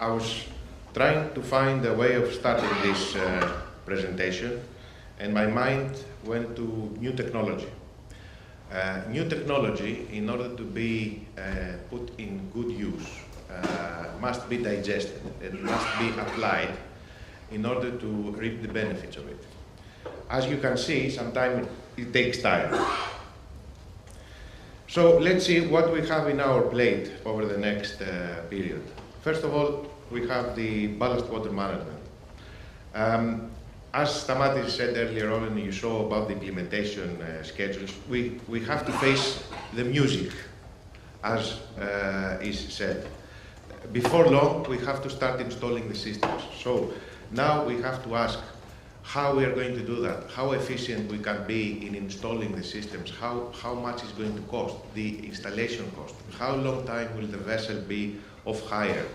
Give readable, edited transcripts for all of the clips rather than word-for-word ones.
I was trying to find a way of starting this presentation, and my mind went to new technology. New technology, in order to be put in good use, must be digested and must be applied in order to reap the benefits of it. As you can see, sometimes it takes time. So let's see what we have in our plate over the next period. First of all, we have the ballast water management. As Dimitris said earlier on, and you saw about the implementation schedules, we have to face the music, as is said. Before long, we have to start installing the systems. So now we have to ask how we are going to do that, how efficient we can be in installing the systems, how much is going to cost, the installation cost, how long time will the vessel be off hire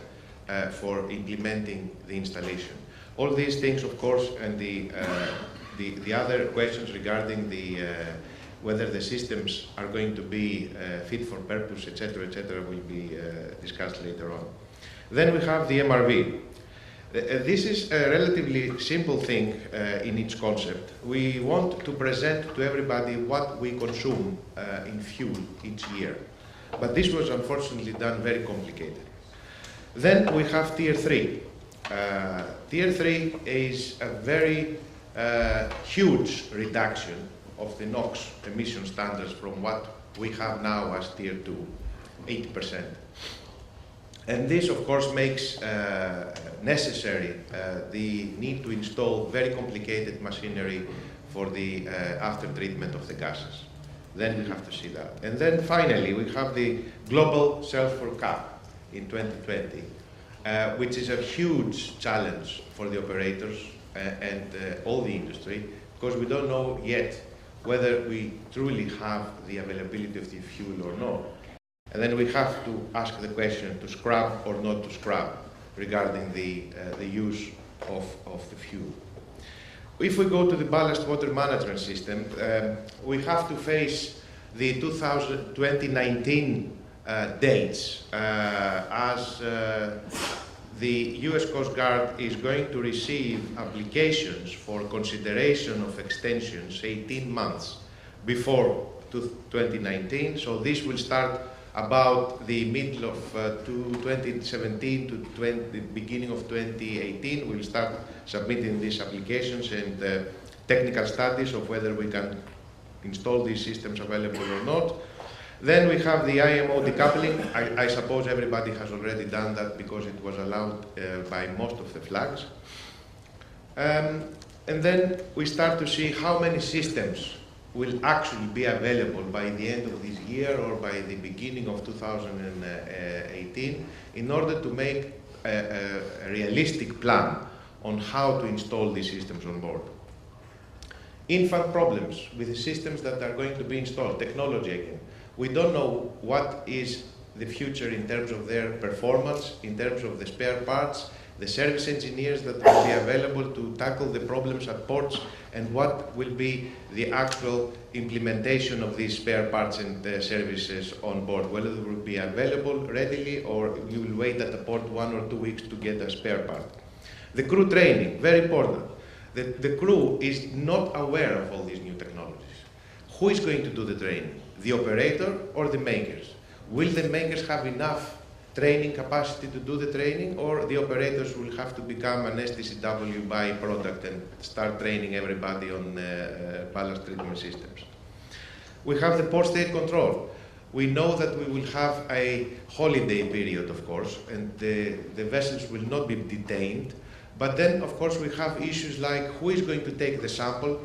for implementing the installation. All these things, of course, and the other questions regarding whether the systems are going to be fit for purpose, etc., will be discussed later on. Then we have the MRV. This is a relatively simple thing in its concept. We want to present to everybody what we consume in fuel each year. But this was unfortunately done very complicated. Then we have Tier 3. Tier 3 is a very huge reduction of the NOx emission standards from what we have now as Tier 2, 80%. And this, of course, makes necessary the need to install very complicated machinery for the after-treatment of the gases. Then we have to see that. And then finally, we have the global sulphur cap in 2020, which is a huge challenge for the operators and all the industry, because we don't know yet whether we truly have the availability of the fuel or not. And then we have to ask the question to scrap or not to scrap regarding the use of the fuel. If we go to the ballast water management system, we have to face the 2019 dates as the US Coast Guard is going to receive applications for consideration of extensions 18 months before 2019. So this will start about the middle of 2017 to the beginning of 2018. We'll start submitting these applications and technical studies of whether we can install these systems available or not. Then we have the IMO decoupling. I suppose everybody has already done that because it was allowed by most of the flags. And then we start to see how many systems will actually be available by the end of this year or by the beginning of 2018 in order to make a realistic plan on how to install these systems on board. Infant problems with the systems that are going to be installed, technology again. We don't know what is the future in terms of their performance, in terms of the spare parts, the service engineers that will be available to tackle the problems at ports, and what will be the actual implementation of these spare parts and services on board, whether they will be available readily or you will wait at the port 1 or 2 weeks to get a spare part. The crew training, very important. The crew is not aware of all these new technologies. Who is going to do the training? The operator or the makers? Will the makers have enough training capacity to do the training, or the operators will have to become an STCW byproduct and start training everybody on ballast treatment systems? We have the port state control. We know that we will have a holiday period, of course, and the vessels will not be detained. But then, of course, we have issues like who is going to take the sample,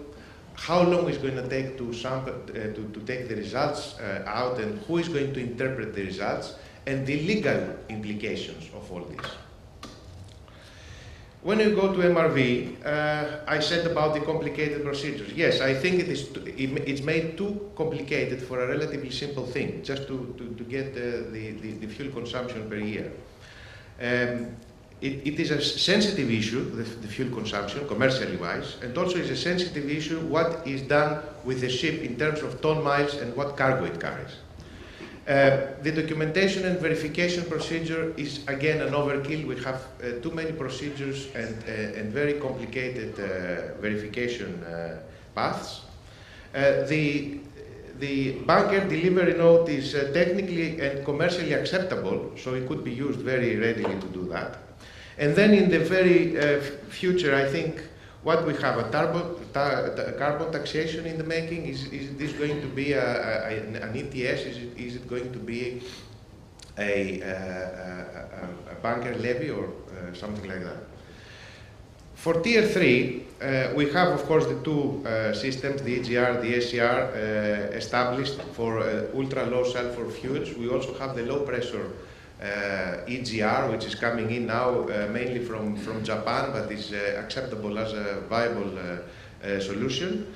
how long is going to take to take the results out, and who is going to interpret the results, and the legal implications of all this. When you go to MRV, I said about the complicated procedures. Yes, I think it's made too complicated for a relatively simple thing, just to get the fuel consumption per year. It is a sensitive issue, the fuel consumption, commercially wise, and also is a sensitive issue what is done with the ship in terms of ton miles and what cargo it carries. The documentation and verification procedure is again an overkill. We have too many procedures and very complicated verification paths. The bunker delivery note is technically and commercially acceptable, so it could be used very readily to do that. And then in the very future, I think what we have, a carbon taxation in the making. Is this going to be an ETS? Is it going to be a bunker levy or something like that? For Tier 3, we have, of course, the two systems, the EGR, the SCR, established for ultra-low sulfur fuels. We also have the low-pressure EGR, which is coming in now mainly from Japan, but is acceptable as a viable solution.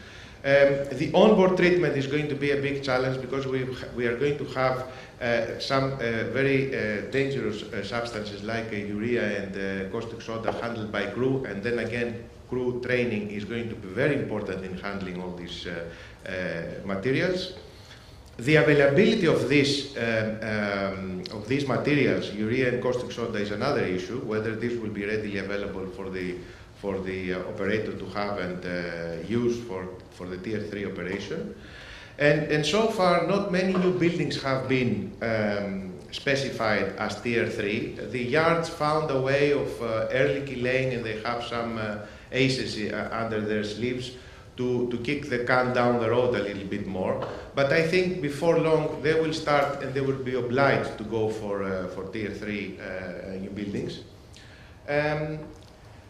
The onboard treatment is going to be a big challenge because we are going to have some very dangerous substances like urea and caustic soda handled by crew, and then again crew training is going to be very important in handling all these materials. The availability of these materials, urea and caustic soda, is another issue, whether this will be readily available for the operator to have and use for the Tier 3 operation. And so far, not many new buildings have been specified as Tier 3. The yards found a way of early killing, and they have some aces under their sleeves to kick the can down the road a little bit more. But I think before long they will start and they will be obliged to go for Tier 3 new buildings. And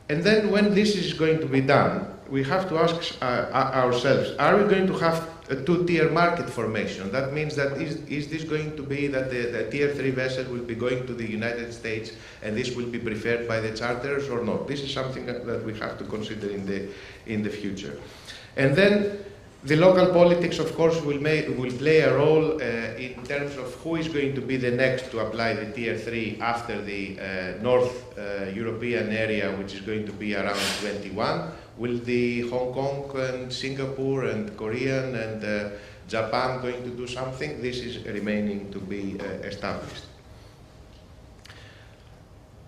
then when this is going to be done, we have to ask ourselves, are we going to have a two-tier market formation? That means that is this going to be that the Tier 3 vessel will be going to the United States and this will be preferred by the charterers or not? This is something that we have to consider in the future. And then the local politics, of course, will play a role in terms of who is going to be the next to apply the Tier 3 after the North European area, which is going to be around 21. Will the Hong Kong and Singapore and Korean and Japan going to do something? This is remaining to be established.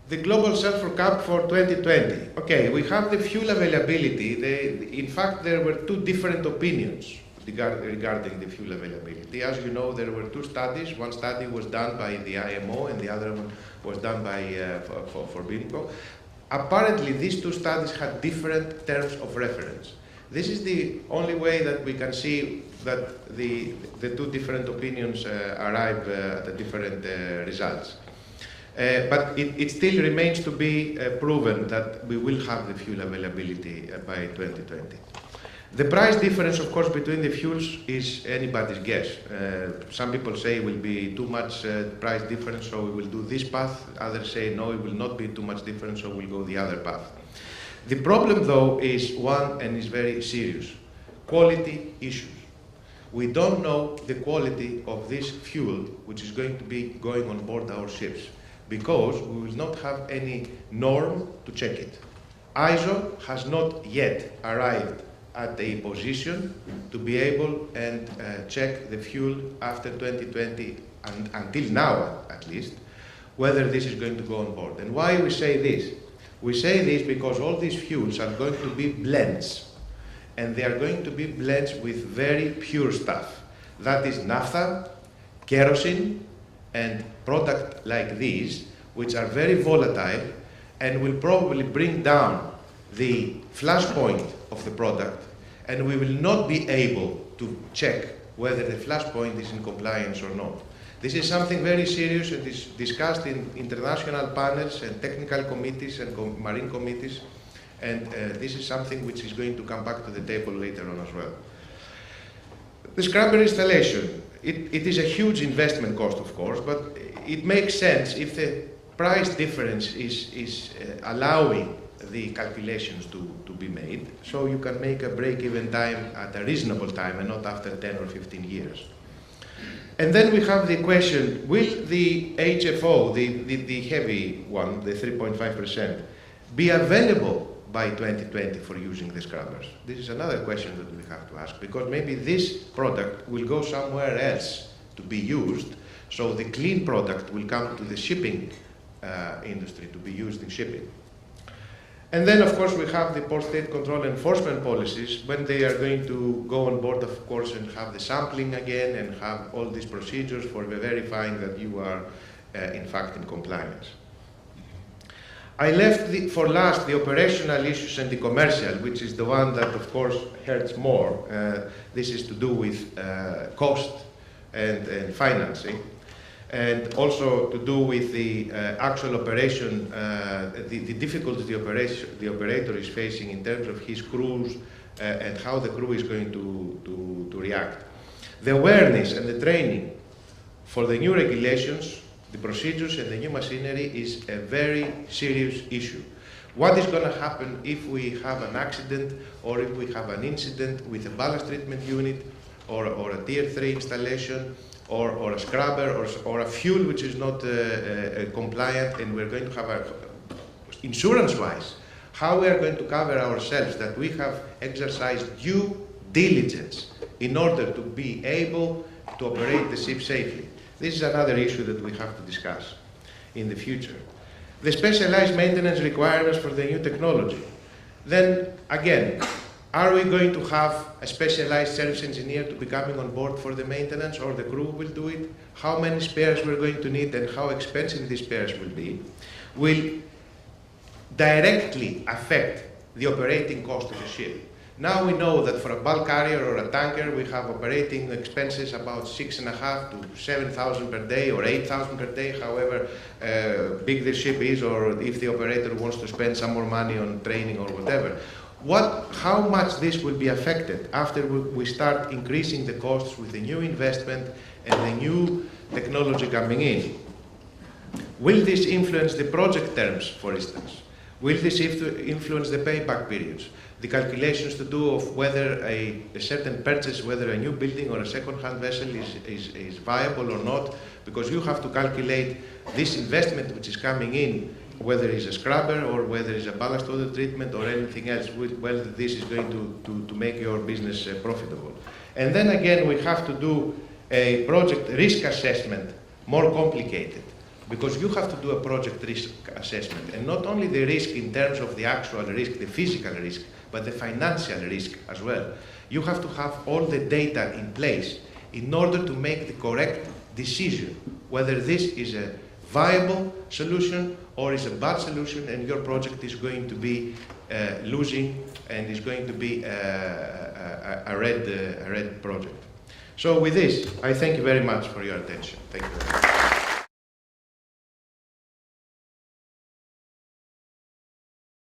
The global sulfur cap for 2020. Okay, we have the fuel availability. In fact, there were two different opinions regarding the fuel availability. As you know, there were two studies. One study was done by the IMO and the other one was done by for BIMCO. Apparently, these two studies had different terms of reference. This is the only way that we can see that the two different opinions arrive at the different results. But it still remains to be proven that we will have the fuel availability by 2020. The price difference, of course, between the fuels is anybody's guess. Some people say it will be too much price difference, so we will do this path. Others say, no, it will not be too much difference, so we'll go the other path. The problem, though, is one, and is very serious: quality issues. We don't know the quality of this fuel, which is going to be going on board our ships, because we will not have any norm to check it. ISO has not yet arrived at a position to be able and check the fuel after 2020, and until now at least, whether this is going to go on board. And why we say this? We say this because all these fuels are going to be blends, and they are going to be blends with very pure stuff. That is naphtha, kerosene, and products like these, which are very volatile and will probably bring down the flash point of the product, and we will not be able to check whether the flash point is in compliance or not. This is something very serious and is discussed in international panels and technical committees and marine committees, and this is something which is going to come back to the table later on as well. The scrubber installation. It is a huge investment cost, of course, but it makes sense if the price difference is allowing the calculations to be made, so you can make a break-even time at a reasonable time and not after 10 or 15 years. And then we have the question, will the HFO, the heavy one, the 3.5%, be available by 2020 for using the scrubbers? This is another question that we have to ask, because maybe this product will go somewhere else to be used, So the clean product will come to the shipping industry to be used in shipping. And then, of course, we have the port state control enforcement policies when they are going to go on board, of course, and have the sampling again and have all these procedures for verifying that you are, in fact, in compliance. I left for last the operational issues and the commercial, which is the one that, of course, hurts more. This is to do with cost and financing, and also to do with the actual operation, the difficulties the operator is facing in terms of his crews and how the crew is going to react. The awareness and the training for the new regulations, the procedures and the new machinery is a very serious issue. What is going to happen if we have an accident or if we have an incident with a ballast treatment unit or a tier 3 installation or a scrubber or a fuel which is not compliant, and we're going to have insurance-wise, how we are going to cover ourselves that we have exercised due diligence in order to be able to operate the ship safely. This is another issue that we have to discuss in the future. The specialized maintenance requirements for the new technology. Then, again, are we going to have a specialized service engineer to be coming on board for the maintenance, or the crew will do it? How many spares we're going to need and how expensive these spares will be will directly affect the operating cost of the ship. Now we know that for a bulk carrier or a tanker, we have operating expenses about 6,500 to 7,000 per day or 8,000 per day, however big the ship is, or if the operator wants to spend some more money on training or whatever. How much this will be affected after we start increasing the costs with the new investment and the new technology coming in? Will this influence the project terms, for instance? Will this influence the payback periods? The calculations to do of whether a certain purchase, whether a new building or a second-hand vessel is viable or not, because you have to calculate this investment which is coming in, whether it's a scrubber or whether it's a ballast water treatment or anything else, whether this is going to make your business profitable. And then again, we have to do a project risk assessment, more complicated, because you have to do a project risk assessment, and not only the risk in terms of the actual risk, the physical risk, but the financial risk as well. You have to have all the data in place in order to make the correct decision, whether this is a viable solution or is a bad solution, and your project is going to be losing and is going to be a red project. So with this, I thank you very much for your attention. Thank you very much.